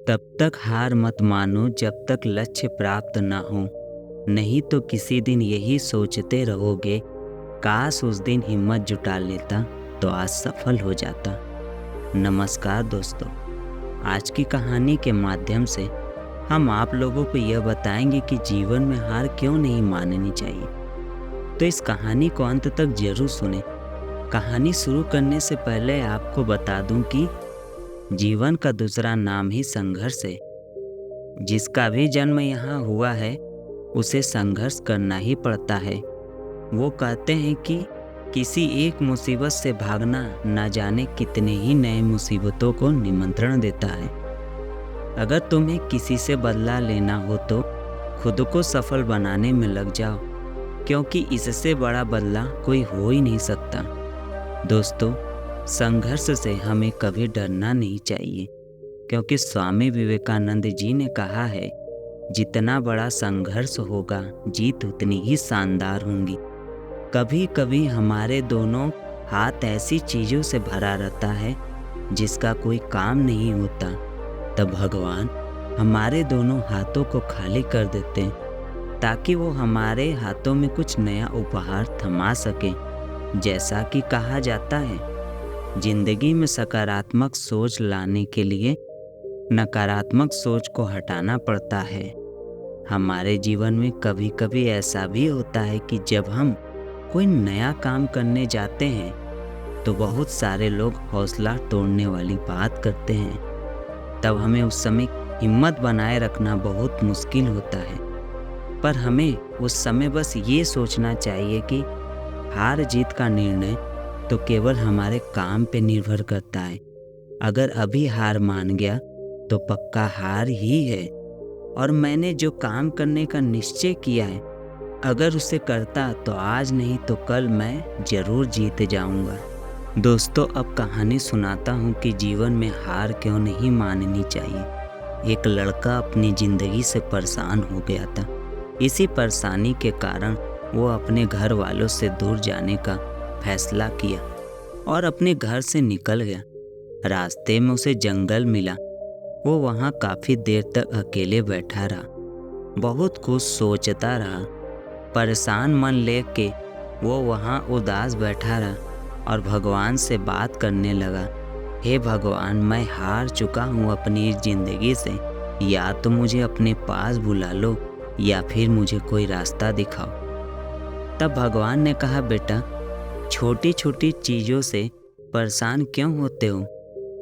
तब तक हार मत मानो जब तक लक्ष्य प्राप्त न हो, नहीं तो किसी दिन यही सोचते रहोगे, काश उस दिन हिम्मत जुटा लेता तो आज सफल हो जाता। नमस्कार दोस्तों, आज की कहानी के माध्यम से हम आप लोगों को यह बताएंगे कि जीवन में हार क्यों नहीं माननी चाहिए। तो इस कहानी को अंत तक जरूर सुने। कहानी शुरू करने से पहले आपको बता दूं कि जीवन का दूसरा नाम ही संघर्ष है। जिसका भी जन्म यहाँ हुआ है उसे संघर्ष करना ही पड़ता है। वो कहते हैं कि किसी एक मुसीबत से भागना न जाने कितने ही नए मुसीबतों को निमंत्रण देता है। अगर तुम्हें किसी से बदला लेना हो तो खुद को सफल बनाने में लग जाओ, क्योंकि इससे बड़ा बदला कोई हो ही नहीं सकता। दोस्तों, संघर्ष से हमें कभी डरना नहीं चाहिए, क्योंकि स्वामी विवेकानंद जी ने कहा है, जितना बड़ा संघर्ष होगा जीत उतनी ही शानदार होंगी। कभी कभी हमारे दोनों हाथ ऐसी चीज़ों से भरा रहता है जिसका कोई काम नहीं होता, तब भगवान हमारे दोनों हाथों को खाली कर देते हैं ताकि वो हमारे हाथों में कुछ नया उपहार थमा सके। जैसा कि कहा जाता है, जिंदगी में सकारात्मक सोच लाने के लिए नकारात्मक सोच को हटाना पड़ता है। हमारे जीवन में कभी कभी ऐसा भी होता है कि जब हम कोई नया काम करने जाते हैं तो बहुत सारे लोग हौसला तोड़ने वाली बात करते हैं। तब हमें उस समय हिम्मत बनाए रखना बहुत मुश्किल होता है, पर हमें उस समय बस ये सोचना चाहिए कि हार जीत का निर्णय तो केवल हमारे काम पे निर्भर करता है। अगर अभी हार मान गया तो पक्का हार ही है, और मैंने जो काम करने का निश्चय किया है अगर उसे करता तो आज नहीं तो कल मैं जरूर जीत जाऊंगा। दोस्तों, अब कहानी सुनाता हूँ कि जीवन में हार क्यों नहीं माननी चाहिए। एक लड़का अपनी जिंदगी से परेशान हो गया था। इसी परेशानी के कारण वो अपने घर वालों से दूर जाने का फैसला किया और अपने घर से निकल गया। रास्ते में उसे जंगल मिला। वो वहाँ काफ़ी देर तक अकेले बैठा रहा, बहुत कुछ सोचता रहा। परेशान मन लेके वो वहाँ उदास बैठा रहा और भगवान से बात करने लगा, हे भगवान, मैं हार चुका हूँ अपनी इस ज़िंदगी से। या तो मुझे अपने पास बुला लो या फिर मुझे कोई रास्ता दिखाओ। तब भगवान ने कहा, बेटा, छोटी छोटी चीज़ों से परेशान क्यों होते हो?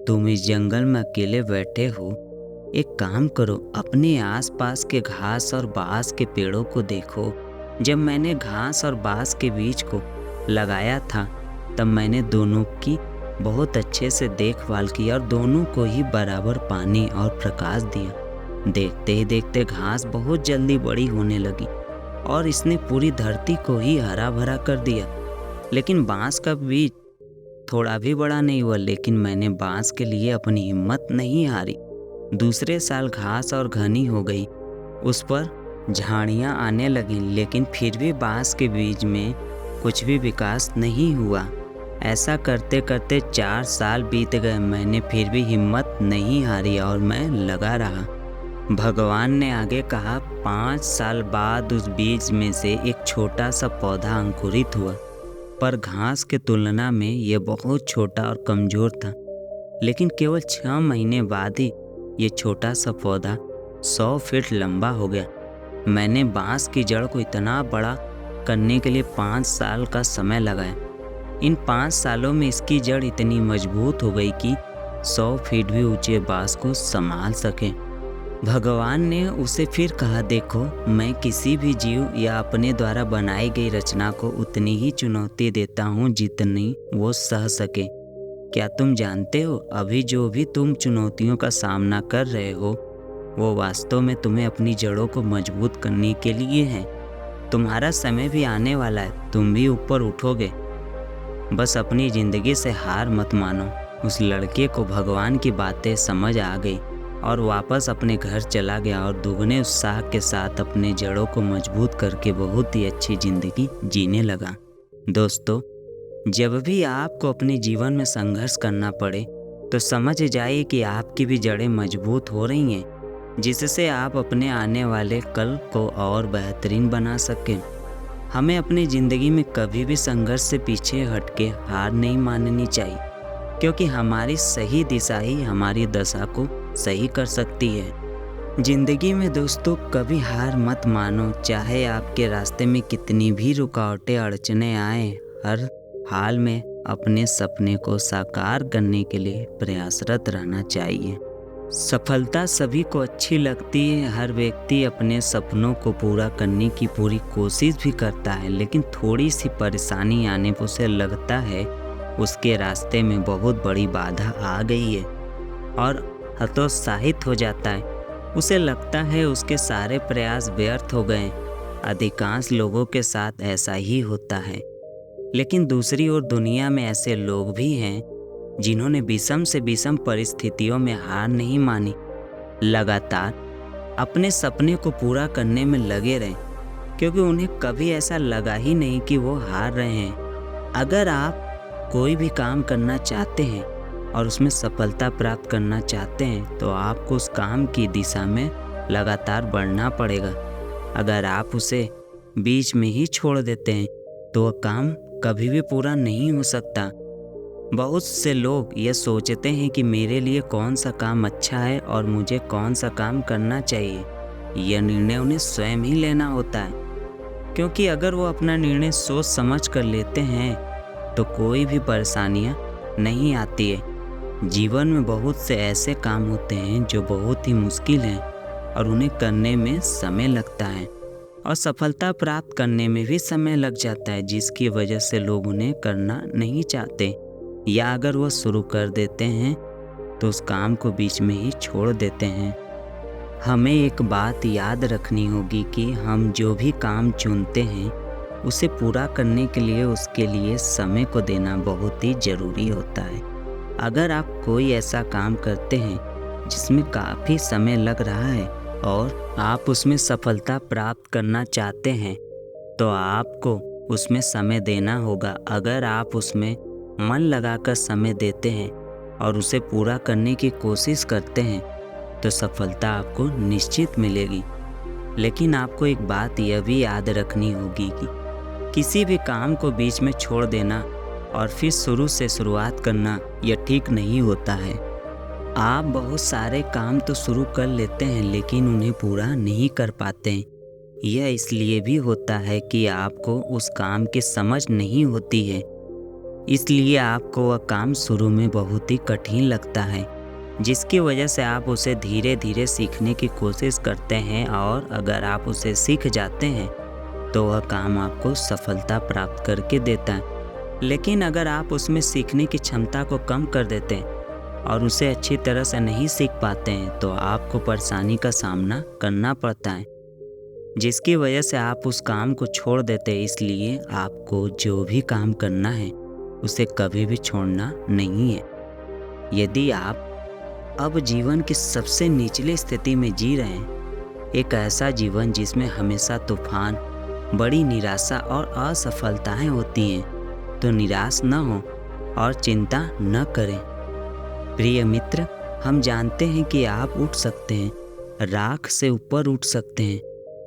तुम इस जंगल में अकेले बैठे हो। एक काम करो, अपने आसपास के घास और बांस के पेड़ों को देखो। जब मैंने घास और बांस के बीज को लगाया था तब मैंने दोनों की बहुत अच्छे से देखभाल की और दोनों को ही बराबर पानी और प्रकाश दिया। देखते ही देखते घास बहुत जल्दी बड़ी होने लगी और इसने पूरी धरती को ही हरा भरा कर दिया। लेकिन बांस का बीज थोड़ा भी बड़ा नहीं हुआ, लेकिन मैंने बांस के लिए अपनी हिम्मत नहीं हारी। दूसरे साल घास और घनी हो गई, उस पर झाड़ियाँ आने लगी, लेकिन फिर भी बांस के बीज में कुछ भी विकास नहीं हुआ। ऐसा करते करते 4 साल बीत गए, मैंने फिर भी हिम्मत नहीं हारी और मैं लगा रहा। भगवान ने आगे कहा, 5 साल बाद उस बीज में से एक छोटा सा पौधा अंकुरित हुआ, पर घास के तुलना में यह बहुत छोटा और कमज़ोर था। लेकिन केवल 6 महीने बाद ही ये छोटा सा पौधा 100 फीट लंबा हो गया। मैंने बांस की जड़ को इतना बड़ा करने के लिए 5 साल का समय लगाया। इन 5 सालों में इसकी जड़ इतनी मजबूत हो गई कि 100 फीट भी ऊंचे बांस को संभाल सके। भगवान ने उसे फिर कहा, देखो, मैं किसी भी जीव या अपने द्वारा बनाई गई रचना को उतनी ही चुनौती देता हूँ जितनी वो सह सके। क्या तुम जानते हो, अभी जो भी तुम चुनौतियों का सामना कर रहे हो वो वास्तव में तुम्हें अपनी जड़ों को मजबूत करने के लिए है। तुम्हारा समय भी आने वाला है, तुम भी ऊपर उठोगे। बस अपनी ज़िंदगी से हार मत मानो। उस लड़के को भगवान की बातें समझ आ गई और वापस अपने घर चला गया और दुगने उत्साह के साथ अपने जड़ों को मजबूत करके बहुत ही अच्छी ज़िंदगी जीने लगा। दोस्तों, जब भी आपको अपने जीवन में संघर्ष करना पड़े तो समझ जाइए कि आपकी भी जड़ें मजबूत हो रही हैं, जिससे आप अपने आने वाले कल को और बेहतरीन बना सकें। हमें अपनी ज़िंदगी में कभी भी संघर्ष से पीछे हटके हार नहीं माननी चाहिए, क्योंकि हमारी सही दिशा ही हमारी दशा को सही कर सकती है। ज़िंदगी में दोस्तों कभी हार मत मानो, चाहे आपके रास्ते में कितनी भी रुकावटें अड़चने आए। हर हाल में अपने सपने को साकार करने के लिए प्रयासरत रहना चाहिए। सफलता सभी को अच्छी लगती है, हर व्यक्ति अपने सपनों को पूरा करने की पूरी कोशिश भी करता है, लेकिन थोड़ी सी परेशानी आने पर उसे लगता है उसके रास्ते में बहुत बड़ी बाधा आ गई है और हतोत्साहित हो जाता है। उसे लगता है उसके सारे प्रयास व्यर्थ हो गए। अधिकांश लोगों के साथ ऐसा ही होता है, लेकिन दूसरी ओर दुनिया में ऐसे लोग भी हैं जिन्होंने विषम से विषम परिस्थितियों में हार नहीं मानी, लगातार अपने सपने को पूरा करने में लगे रहे, क्योंकि उन्हें कभी ऐसा लगा ही नहीं कि वो हार रहे हैं। अगर आप कोई भी काम करना चाहते हैं और उसमें सफलता प्राप्त करना चाहते हैं तो आपको उस काम की दिशा में लगातार बढ़ना पड़ेगा। अगर आप उसे बीच में ही छोड़ देते हैं तो वह काम कभी भी पूरा नहीं हो सकता। बहुत से लोग ये सोचते हैं कि मेरे लिए कौन सा काम अच्छा है और मुझे कौन सा काम करना चाहिए। यह निर्णय उन्हें स्वयं ही लेना होता है, क्योंकि अगर वो अपना निर्णय सोच समझ कर लेते हैं तो कोई भी परेशानियां नहीं आती है। जीवन में बहुत से ऐसे काम होते हैं जो बहुत ही मुश्किल हैं और उन्हें करने में समय लगता है और सफलता प्राप्त करने में भी समय लग जाता है, जिसकी वजह से लोग उन्हें करना नहीं चाहते, या अगर वह शुरू कर देते हैं तो उस काम को बीच में ही छोड़ देते हैं। हमें एक बात याद रखनी होगी कि हम जो भी काम चुनते हैं उसे पूरा करने के लिए उसके लिए समय को देना बहुत ही ज़रूरी होता है। अगर आप कोई ऐसा काम करते हैं जिसमें काफ़ी समय लग रहा है और आप उसमें सफलता प्राप्त करना चाहते हैं तो आपको उसमें समय देना होगा। अगर आप उसमें मन लगाकर समय देते हैं और उसे पूरा करने की कोशिश करते हैं तो सफलता आपको निश्चित मिलेगी। लेकिन आपको एक बात यह भी याद रखनी होगी कि किसी भी काम को बीच में छोड़ देना और फिर शुरू से शुरुआत करना यह ठीक नहीं होता है। आप बहुत सारे काम तो शुरू कर लेते हैं लेकिन उन्हें पूरा नहीं कर पाते। यह इसलिए भी होता है कि आपको उस काम की समझ नहीं होती है, इसलिए आपको वह काम शुरू में बहुत ही कठिन लगता है, जिसकी वजह से आप उसे धीरे धीरे सीखने की कोशिश करते हैं और अगर आप उसे सीख जाते हैं तो वह काम आपको सफलता प्राप्त करके देता है। लेकिन अगर आप उसमें सीखने की क्षमता को कम कर देते हैं और उसे अच्छी तरह से नहीं सीख पाते हैं तो आपको परेशानी का सामना करना पड़ता है, जिसकी वजह से आप उस काम को छोड़ देते हैं। इसलिए आपको जो भी काम करना है उसे कभी भी छोड़ना नहीं है। यदि आप अब जीवन की सबसे निचली स्थिति में जी रहे हैं, एक ऐसा जीवन जिसमें हमेशा तूफान, बड़ी निराशा और असफलताएं होती हैं, तो निराश न हो और चिंता न करें। प्रिय मित्र, हम जानते हैं कि आप उठ सकते हैं, राख से ऊपर उठ सकते हैं।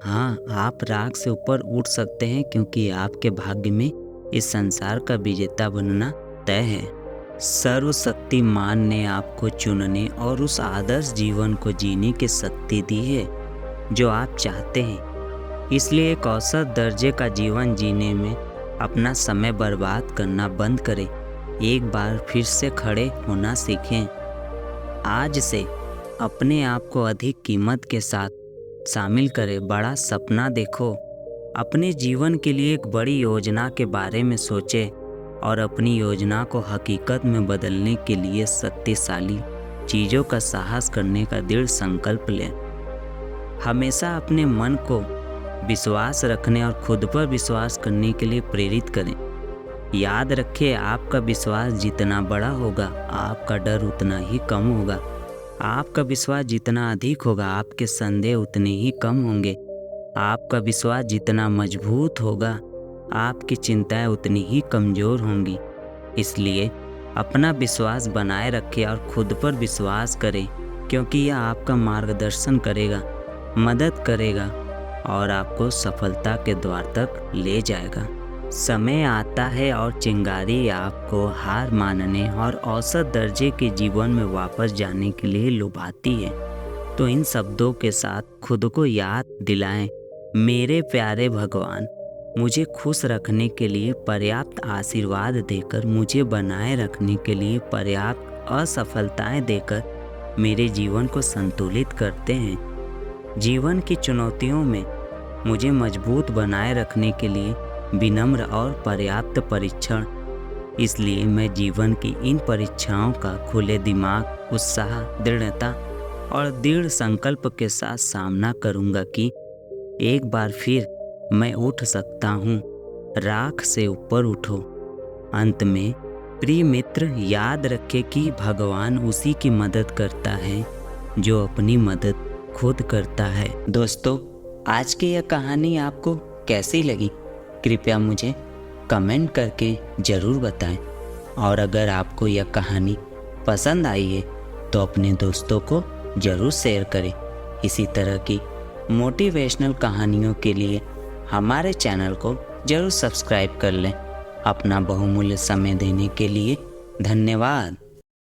हाँ, आप राख से ऊपर उठ सकते हैं क्योंकि आपके भाग्य में इस संसार का विजेता बनना तय है। सर्वशक्तिमान ने आपको चुनने और उस आदर्श जीवन को जीने की शक्ति दी है जो आप चाहते हैं। इसलिए एक औसत दर्जे का जीवन जीने में अपना समय बर्बाद करना बंद करें। एक बार फिर से खड़े होना सीखें। आज से अपने आप को अधिक कीमत के साथ शामिल करें। बड़ा सपना देखो, अपने जीवन के लिए एक बड़ी योजना के बारे में सोचें और अपनी योजना को हकीकत में बदलने के लिए शक्तिशाली चीज़ों का साहस करने का दृढ़ संकल्प लें। हमेशा अपने मन को विश्वास रखने और खुद पर विश्वास करने के लिए प्रेरित करें। याद रखें, आपका विश्वास जितना बड़ा होगा आपका डर उतना ही कम होगा। आपका विश्वास जितना अधिक होगा आपके संदेह उतने ही कम होंगे। आपका विश्वास जितना मजबूत होगा आपकी चिंताएं उतनी ही कमज़ोर होंगी। इसलिए अपना विश्वास बनाए रखें और खुद पर विश्वास करें, क्योंकि यह आपका मार्गदर्शन करेगा, मदद करेगा और आपको सफलता के द्वार तक ले जाएगा। समय आता है और चिंगारी आपको हार मानने और औसत दर्जे के जीवन में वापस जाने के लिए लुभाती है। तो इन शब्दों के साथ खुद को याद दिलाएं, मेरे प्यारे भगवान, मुझे खुश रखने के लिए पर्याप्त आशीर्वाद देकर, मुझे बनाए रखने के लिए पर्याप्त असफलताएं देकर मेरे जीवन को संतुलित करते हैं। जीवन की चुनौतियों में मुझे मजबूत बनाए रखने के लिए विनम्र और पर्याप्त परीक्षण। इसलिए मैं जीवन की इन परीक्षाओं का खुले दिमाग, उत्साह, दृढ़ता और दृढ़ संकल्प के साथ सामना करूंगा कि एक बार फिर मैं उठ सकता हूँ। राख से ऊपर उठो। अंत में प्रिय मित्र, याद रखें कि भगवान उसी की मदद करता है जो अपनी मदद खुद करता है। दोस्तों, आज की यह कहानी आपको कैसी लगी? कृपया मुझे कमेंट करके ज़रूर बताएं। और अगर आपको यह कहानी पसंद आई है तो अपने दोस्तों को ज़रूर शेयर करें। इसी तरह की मोटिवेशनल कहानियों के लिए हमारे चैनल को ज़रूर सब्सक्राइब कर लें। अपना बहुमूल्य समय देने के लिए धन्यवाद।